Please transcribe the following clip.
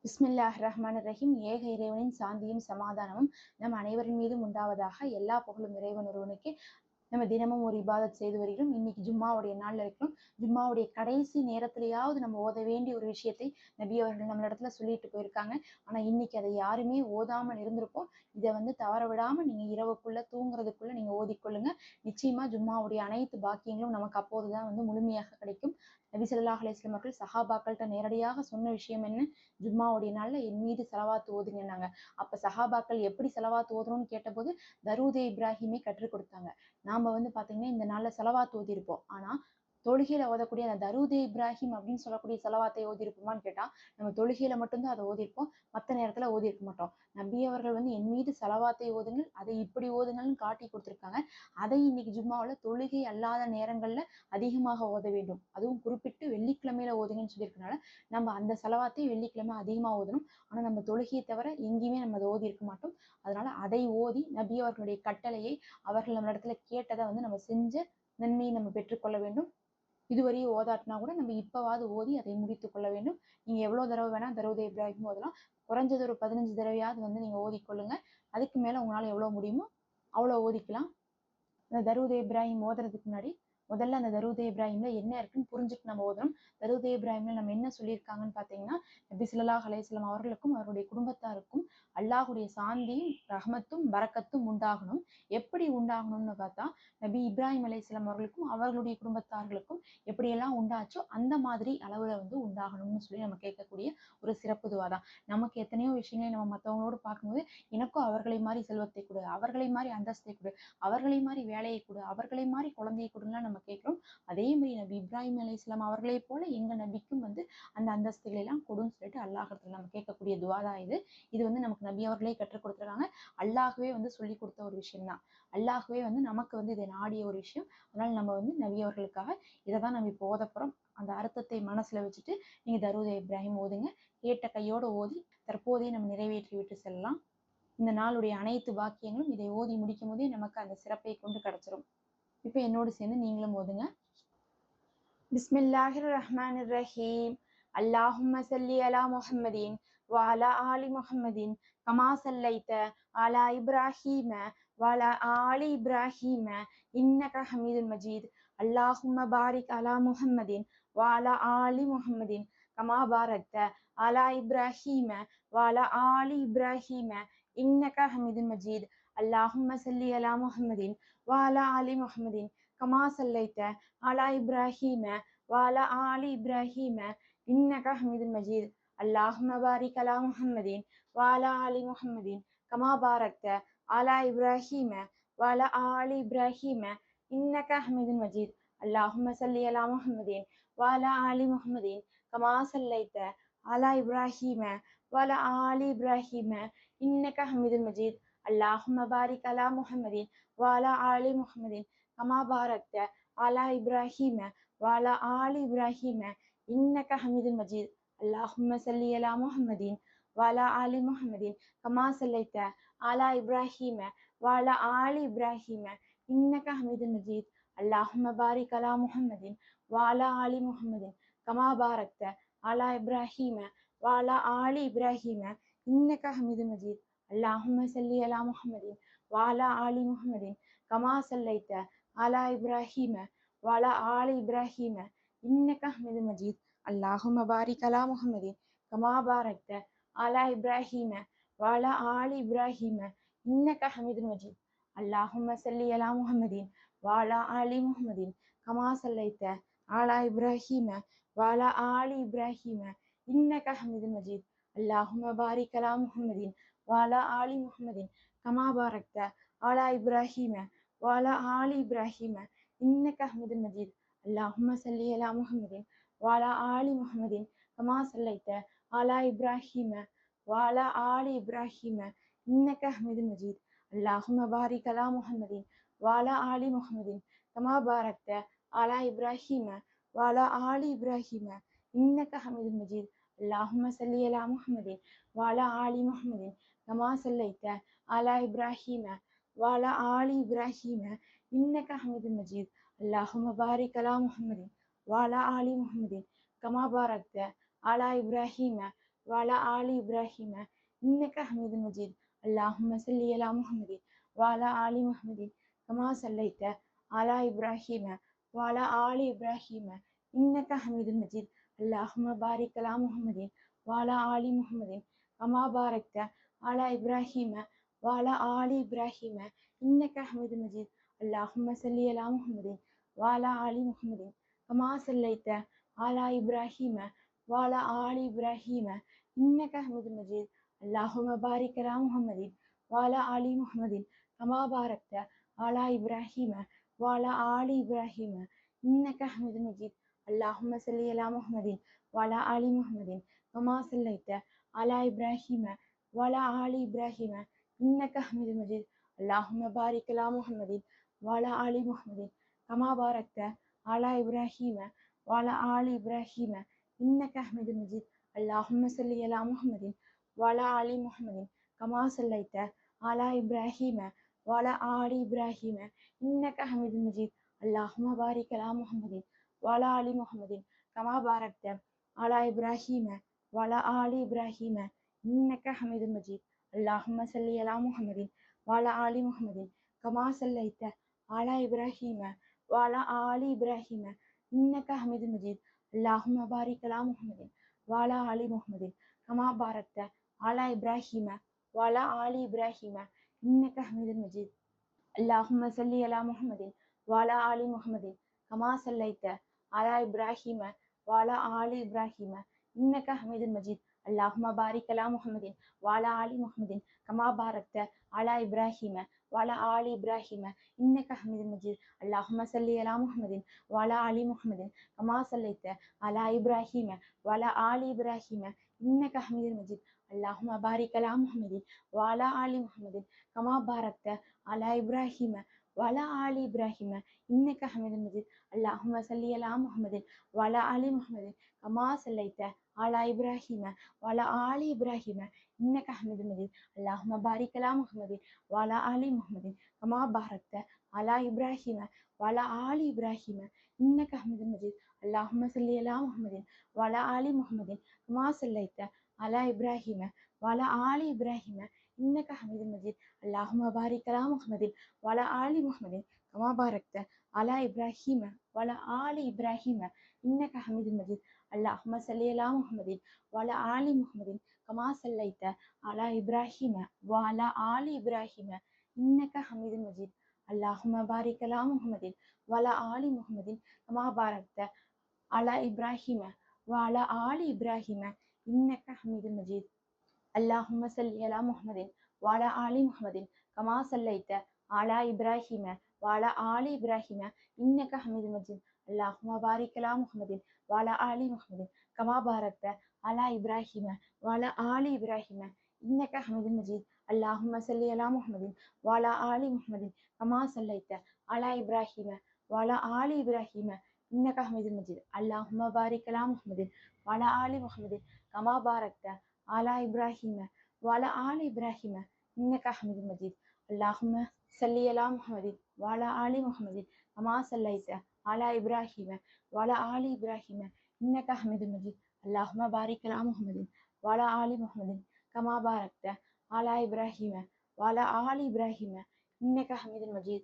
பிஸ்மில்லாஹ் ரஹ்மான் ரஹீம். ஏக இறைவனின் சாந்தியும் சமாதானமும் நம் அனைவரின் மீதும் உண்டாவதாக. எல்லா புகழும் இறைவன் ஒருவனுக்கு. நம்ம தினமும் ஒரு இபாதத் செய்து வருகிறோம். இன்னைக்கு ஜும்மாவுடைய நாள்ல இருக்கிறோம். ஜும்மாவுடைய கடைசி நேரத்திலேயாவது நம்ம ஓத வேண்டிய ஒரு விஷயத்தை நபி அவர்கள் நம்ம இடத்துல சொல்லிட்டு போயிருக்காங்க. ஆனா இன்னைக்கு அதை யாருமே ஓதாமல் இருந்திருப்போம். இதை தவற விடாம நீங்க இரவுக்குள்ள தூங்குறதுக்குள்ள நீங்க ஓதிக்கொள்ளுங்க. நிச்சயமா ஜும்மாவுடைய அனைத்து பாக்கியங்களும் நமக்கு அப்போதுதான் முழுமையாக கிடைக்கும். நபி ஸல்லல்லாஹு அலைஹி வஸல்லம் அவர்கள் சஹாபாக்கள்கிட்ட நேரடியாக சொன்ன விஷயம் என்ன? ஜும்மாவுடைய நாள்ல என் மீது செலவாத்து ஓதுங்கன்னாங்க. அப்ப சஹாபாக்கள் எப்படி செலவாத்து ஓதுறோம்னு கேட்டபோது தரூதே இப்ராஹிமை கற்றுக் கொடுத்தாங்க. நாம பாத்தீங்கன்னா இந்த நாள்ல செலவாத்து ஓதிருப்போம். ஆனா தொழுகையில ஓதக்கூடிய அந்த தரூதே இப்ராஹிம் அப்படின்னு சொல்லக்கூடிய செலவாத்தை ஓதிருப்போமான்னு கேட்டா நம்ம தொழுகையில மட்டும்தான் அதை ஓதிருப்போம். மற்ற நேரத்துல ஓதிருக்க மாட்டோம். நபி அவர்கள் என் மீது செலவாத்தை ஓதுங்கள், அதை இப்படி ஓதுங்கள்னு காட்டி கொடுத்திருக்காங்க. அதை இன்னைக்கு ஜும்மாவுல தொழுகை அல்லாத நேரங்கள்ல அதிகமாக ஓத வேண்டும். அதுவும் குறிப்பிட்டு வெள்ளிக்கிழமையில ஓதுங்கன்னு சொல்லியிருக்கனால நம்ம அந்த செலவாத்தை வெள்ளிக்கிழமை அதிகமா ஓதணும். ஆனா நம்ம தொழுகையை தவிர எங்கேயுமே நம்ம அதை ஓதி இருக்க மாட்டோம். அதனால அதை ஓதி நபி அவர்களுடைய கட்டளையை அவர்கள் நம்ம இடத்துல கேட்டதை நம்ம செஞ்ச நன்மையை நம்ம பெற்றுக்கொள்ள வேண்டும். இதுவரையும் ஓதாட்டினா கூட நம்ம இப்பவாவது ஓதி அதை முடித்துக் கொள்ள வேண்டும். நீங்க எவ்வளவு தடவை வேணா தரூதே இப்ராஹிம் ஓதலாம். குறைஞ்சது ஒரு 15 தடவையாவது நீங்க ஓதிக்கொள்ளுங்க. அதுக்கு மேல உங்களால எவ்வளவு முடியுமோ அவ்வளவு ஓதிக்கலாம். அந்த தரூதே இப்ராஹிம் ஓதுறதுக்கு முன்னாடி முதல்ல அந்த தரூதே இப்ராஹிம்ல என்ன இருக்குன்னு புரிஞ்சுட்டு நம்ம ஓதுறோம். தரூதே இப்ராஹிம்ல நம்ம என்ன சொல்லியிருக்காங்கன்னு பாத்தீங்கன்னா, நபி ஸல்லல்லாஹு அலைஹி வஸல்லம் அவர்களுக்கும் அவருடைய குடும்பத்தாருக்கும் அல்லாஹுடைய சாந்தியும் ரஹ்மத்தும் பரக்கத்தும் உண்டாகணும். எப்படி உண்டாகணும்னு பார்த்தா, நபி இப்ராஹிம் அலைஹிஸ்ஸலாம் அவர்களுக்கும் அவர்களுடைய குடும்பத்தார்களுக்கும் எப்படியெல்லாம் உண்டாச்சோ அந்த மாதிரி அளவுல உண்டாகணும்னு சொல்லி நம்ம கேட்கக்கூடிய ஒரு சிறப்பு துவா தான். நமக்கு எத்தனையோ விஷயங்களை நம்ம மற்றவங்களோடு பார்க்கும்போது எனக்கும் அவர்களை மாதிரி செல்வத்தை கொடு, அவர்களை மாதிரி அந்தஸ்தை கொடு, அவர்களை மாதிரி வேலையை கொடு, அவர்களை மாதிரி குழந்தையை கொடுலாம் நம்ம கேட்கிறோம். அதே மாதிரி நபி இப்ராஹிம் அலைஹிஸ்ஸலாம் அவர்களை போல எங்க நபிக்கும் அந்த அந்தஸ்துகளை எல்லாம் கொடுன்னு சொல்லிட்டு அல்லாஹ்விடத்துல நம்ம கேட்கக்கூடிய துவா தான் இது. இது நமக்கு நபி அவர்களே கற்றுக் கொடுத்துருக்காங்க. அல்லாஹ்வே சொல்லி கொடுத்த ஒரு விஷயம் தான். அல்லாஹ்வே நமக்கு இதை நாடிய ஒரு விஷயம். அதனால நம்ம நபி அவர்களுக்காக இதை தான் நம்ம இப்போ ஓத போறோம். அந்த அர்த்தத்தை மனசுல வச்சுட்டு நீங்க தரூதே இப்ராஹிம் ஓதுங்க. கேட்ட கையோட ஓதி தற்போதே நம்ம நிறைவேற்றி விட்டு செல்லலாம். இந்த நாளுடைய அனைத்து பாக்கியங்களும் இதை ஓதி முடிக்கும் போதே நமக்கு அந்த சிறப்பை கொண்டு கிடைச்சிரும். இப்ப என்னோடு சேர்ந்து நீங்களும் ஓதுங்க. பிஸ்மில்லாஹிர் ரஹ்மானிர் ரஹீம். அல்லாஹும்ம ஸல்லி அலா முஹம்மதின் வ அலா ஆலி முஹம்மதின் கமா ஸல்லைத அலா இப்ராஹீம வ அலா ஆலி இப்ராஹீம இன்னக ஹமீதுல் மஜீத். அல்லாஹும்ம பாரிக் அலா முஹம்மதின் வ அலா ஆலி முஹம்மதின் கமா பாரக்த அலா இப்ராஹீம வ அலா ஆலி இப்ராஹீம இன்னக ஹமீதுல் மஜீத். அல்லாஹும்ம ஸல்லி அலா முஹம்மதின் வ அலா ஆலி முஹம்மதின் கமா ஸல்லைத அலா இப்ராஹீம வ அலா ஆலி இப்ராஹீம இன்னக ஹமீதுல் மஜீத். அல்லாஹும்ம பாரிக் அலா முஹம்மதின் வ அலா ஆலி முஹம்மதின் கமா பாரக்த அலா இப்ராஹீம வ அலா ஆலி இப்ராஹீம இன்னக ஹமீதுல் மஜீத். அல்லாஹும்ம ஸல்லி அலா முஹம்மதின் வ அலா ஆலி முஹம்மதின் கமா ஸல்லைத அலா இப்ராஹீம வ அலா ஆலி இப்ராஹீம இன்னக ஹமீதுல் மஜீத். அல்லாஹும்ம பாரிக் அலா முஹம்மதின் வ அலா ஆலி முஹம்மதின் கமா பாரக்த அலா இப்ராஹீம வ அலா ஆலி இப்ராஹீம இன்னக ஹமீதுல் மஜீத். அல்லாஹும்ம ஸல்லி அலா முஹம்மதின் வ அலா ஆலி முஹம்மதின் கமா ஸல்லைத அலா இப்ராஹீம வ அலா ஆலி இப்ராஹீம இன்னக ஹமீதுல் மஜீத். அல்லாஹும்ம பாரிக் அலா முஹம்மதின் வ அலா ஆலி முஹம்மதின் கமா பாரக்த அலா இப்ராஹீம வ அலா ஆலி இப்ராஹீம இன்னக ஹமீதுல் மஜீத். அல்லாஹும்ம ஸல்லி அலா முஹம்மதின் வ அலா ஆலி முஹம்மதின் கமா ஸல்லைத அலா இப்ராஹீம வ அலா ஆலி இப்ராஹீம இன்னக ஹமீதுல் மஜீத். அல்லாஹும்ம பாரிக் அலா முஹம்மதின் கமா பாரக்த அலா இப்ராஹீம வ அலா ஆலி இப்ராஹீம இன்னக ஹமீதுல் மஜீத். அல்லாஹும்ம ஸல்லி அலா முஹம்மதின் வ அலா ஆலி முஹம்மதின் கமா ஸல்லைத அலா இப்ராஹீம வ அலா ஆலி இப்ராஹீம இன்னக ஹமீதுல் மஜீத். அல்லாஹும்ம பாரிக் அலா முஹம்மதின் வ அலா ஆலி முஹம்மதின் கமா பாரக்த அலா இப்ராஹீம வ அலா ஆலி இப்ராஹீம இன்னக ஹமீதுல் மஜீத். அல்லாஹும்ம ஸல்லி அலா முஹம்மதின் வ அலா ஆலி முஹம்மதின் கமா ஸல்லைத அலா இப்ராஹீம வ அலா ஆலி இப்ராஹீம இன்னக ஹமீதுல் மஜீத். அல்லாஹும்ம பாரிக் அலா முஹம்மதின் வ அலா ஆலி முஹம்மதின் கமா பாரக்த அலா இப்ராஹீம வ அலா ஆலி இப்ராஹீம இன்னக ஹமீதுல் மஜீத். அல்லாஹும்ம ஸல்லி அலா முஹம்மதின் வ அலா ஆலி முஹம்மதின் கமா ஸல்லைத அலா இப்ராஹீம வ அலா ஆலி இப்ராஹீம இன்னக ஹமீதுல் மஜீத். அல்லாஹும்ம பாரிக் அலா முஹம்மதின் வ அலா ஆலி முஹம்மதின் கமா பாரக்த அலா இப்ராஹீம وعلى آل إبراهيم إنك حميد مجيد. اللهم صل على محمد وعلى آل محمد كما صليت على إبراهيم وعلى آل إبراهيم إنك حميد مجيد. اللهم بارك على محمد وعلى آل محمد كما باركت على إبراهيم وعلى آل إبراهيم إنك حميد مجيد. اللهم صل على محمد وعلى آل محمد كما صليت على إبراهيم وعلى آل إبراهيم إنك حميد مجيد. اللهم بارك على محمد وعلى آل محمد كما باركت على إبراهيم وعلى آل إبراهيم إنك حميد مجيد. اللهم صل على محمد وعلى آل محمد كما صليت على إبراهيم وعلى آل إبراهيم إنك حميد مجيد. اللهم بارك على محمد وعلى آل محمد كما باركت على إبراهيم وعلى آل إبراهيم إنك حميد مجيد. اللهم صل على محمد وعلى آل محمد كما صليت على إبراهيم وعلى آل إبراهيم إنك حميد مجيد. اللهم بارك على محمد وعلى آل محمد كما باركت على إبراهيم وعلى آل إبراهيم إنك حميد مجيد. اللهم صل على محمد وعلى آل محمد كما صليت على إبراهيم وعلى آل إبراهيم إنك حميد مجيد. اللهم بارك على محمد وعلى آل محمد كما باركت على إبراهيم وعلى آل إبراهيم إنك حميد مجيد. اللهم صل على محمد وعلى آل محمد كما صليت على إبراهيم وعلى آل إبراهيم إنك حميد مجيد. اللهم بارك على محمد وعلى آل محمد كما باركت على إبراهيم وعلى آل إبراهيم إنك حميد مجيد. اللهم صل على محمد وعلى آل محمد كما صليت على إبراهيم وعلى آل إبراهيم إنك حميد مجيد. اللهم بارك على محمد وعلى آل محمد كما باركت على إبراهيم وعلى آل إبراهيم إنك حميد مجيد. اللهم صل على محمد وعلى آل محمد كما صليت على إبراهيم وعلى آل إبراهيم إنك حميد مجيد. اللهم بارك على محمد وعلى آل محمد كما باركت على إبراهيم وعلى آل إبراهيم إنك حميد مجيد. اللهم صل على محمد وعلى آل محمد كما صليت على إبراهيم وعلى آل إبراهيم إنك حميد مجيد. اللهم بارك على محمد وعلى آل محمد كما باركت على إبراهيم وعلى آل إبراهيم إنك حميد مجيد. اللهم صل على محمد وعلى آل محمد كما صليت على إبراهيم وعلى آل إبراهيم إنك حميد مجيد. اللهم بارك على محمد وعلى آل محمد كما باركت على إبراهيم وعلى آل إبراهيم إنك حميد مجيد. اللهم صل على محمد وعلى آل محمد كما صليت على إبراهيم وعلى آل إبراهيم إنك حميد مجيد. اللهم بارك على محمد وعلى آل محمد كما باركت على إبراهيم وعلى آل إبراهيم إنك حميد مجيد. اللهم صل على محمد وعلى آل محمد كما صليت على إبراهيم وعلى آل إبراهيم إنك حميد مجيد. اللهم بارك على محمد وعلى آل محمد كما باركت على إبراهيم وعلى آل إبراهيم إنك حميد مجيد. اللهم صل على محمد وعلى آل محمد كما صليت على إبراهيم وعلى آل إبراهيم إنك حميد مجيد. اللهم بارك على محمد وعلى آل محمد كما باركت على إبراهيم وعلى آل إبراهيم إنك حميد مجيد.